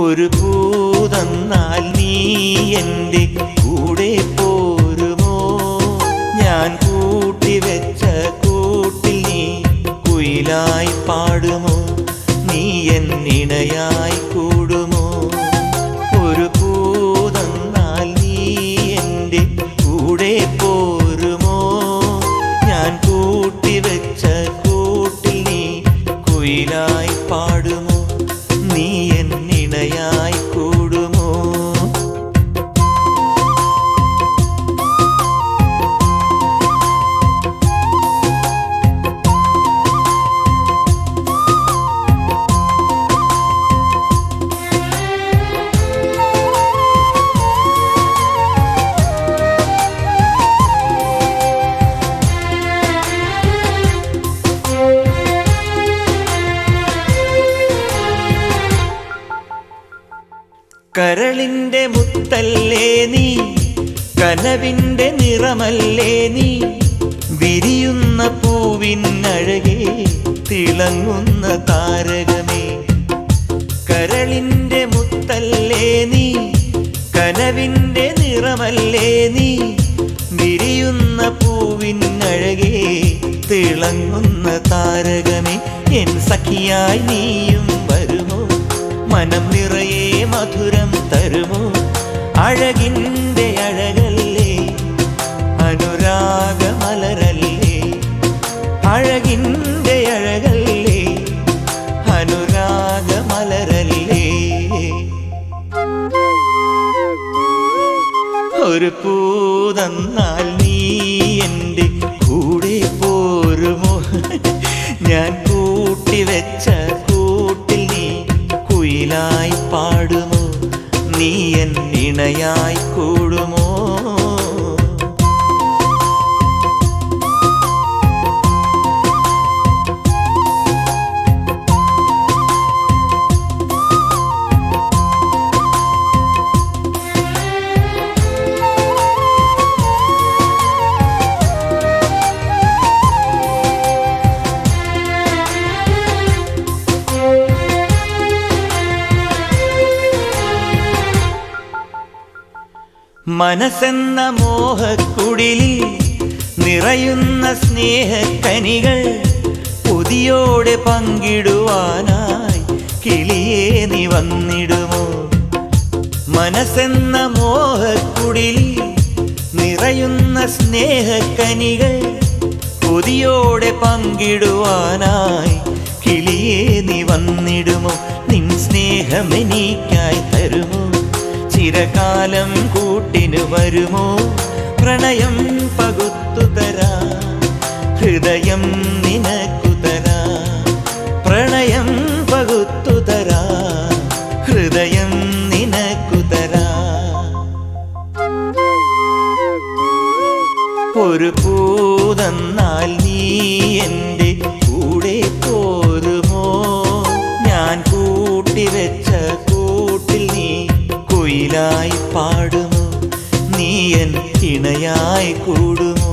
ഒരു പൂതന്നാൽ നീ എൻ്റെ കൂടെ പോരുമോ? ഞാൻ കൂട്ടിവെച്ച കൂട്ടിൽ നീ കുയിലായി പാടുമോ? നീ എന്നിണയായി കൂടുമോ? ഒരു പൂതന്നാൽ നീ എൻ്റെ കൂടെ പോരുമോ? ഞാൻ കൂട്ടിവെച്ച കൂട്ടിൽ നീ കുയിലായി പാടുമോ? നീ എന്നിണയായി കൂടുമോ? കരളിൻ്റെ മുത്തല്ലേ നീ, കനവിൻ്റെ നിറമല്ലേ നീ, വിരിയുന്ന പൂവിനഴകേ തിളങ്ങുന്ന താരകമേ. കരളിൻ്റെ മുത്തല്ലേ നീ, കനവിൻ്റെ നിറമല്ലേ നീ, വിരിയുന്ന പൂവിനഴകേ തിളങ്ങുന്ന താരകമേ. എൻ സഖിയായി നീയും വരുമോ? മനം നിറയെ മധുരം തരുമോ? അഴകിൻ്റെ അഴകല്ലേ, അനുരാഗമലരല്ലേ. അഴകിൻ്റെ അഴകല്ലേ, അനുരാഗമലരല്ലേ. ഒരു പൂതന്നാൽ നീ എൻ്റെ കൂടെ പോരുമോ? ഞാൻ കൂട്ടിവെച്ച കൂട്ടിൽ നീ കുയിലായി പാടുമോ? നീ എന്നിണയായി കൂടുമോ? മനസ്സെന്ന മോഹക്കുടിലിൽ നിറയുന്ന സ്നേഹക്കനികൾ കൊതിയോടെ പങ്കിടുവാനായി കിളിയേ നീ വന്നിടുമോ? മനസ്സെന്ന മോഹക്കുടിലിൽ നിറയുന്ന സ്നേഹക്കനികൾ കൊതിയോടെ പങ്കിടുവാനായി കിളിയേ നീ വന്നിടുമോ? നിൻ സ്നേഹമെനിക്കായി തരുമോ? ചിരകാലം കൂട്ടിനു വരുമോ? പ്രണയം പകുത്തു തരാ, ഹൃദയം നിനക്കു തരാ. പ്രണയം പകുത്തു തരാ, ഹൃദയം നിനക്കു തരാ. ഒരു പൂതന്നാൽ നീ എൻ്റെ കൂടെ പോരുമോ? ഞാൻ കൂട്ടിവെച്ച കൂട്ടിൽ നീ കുയിലായി പാടുമോ? നീ എൻ ഇണയായി കൂടുമോ?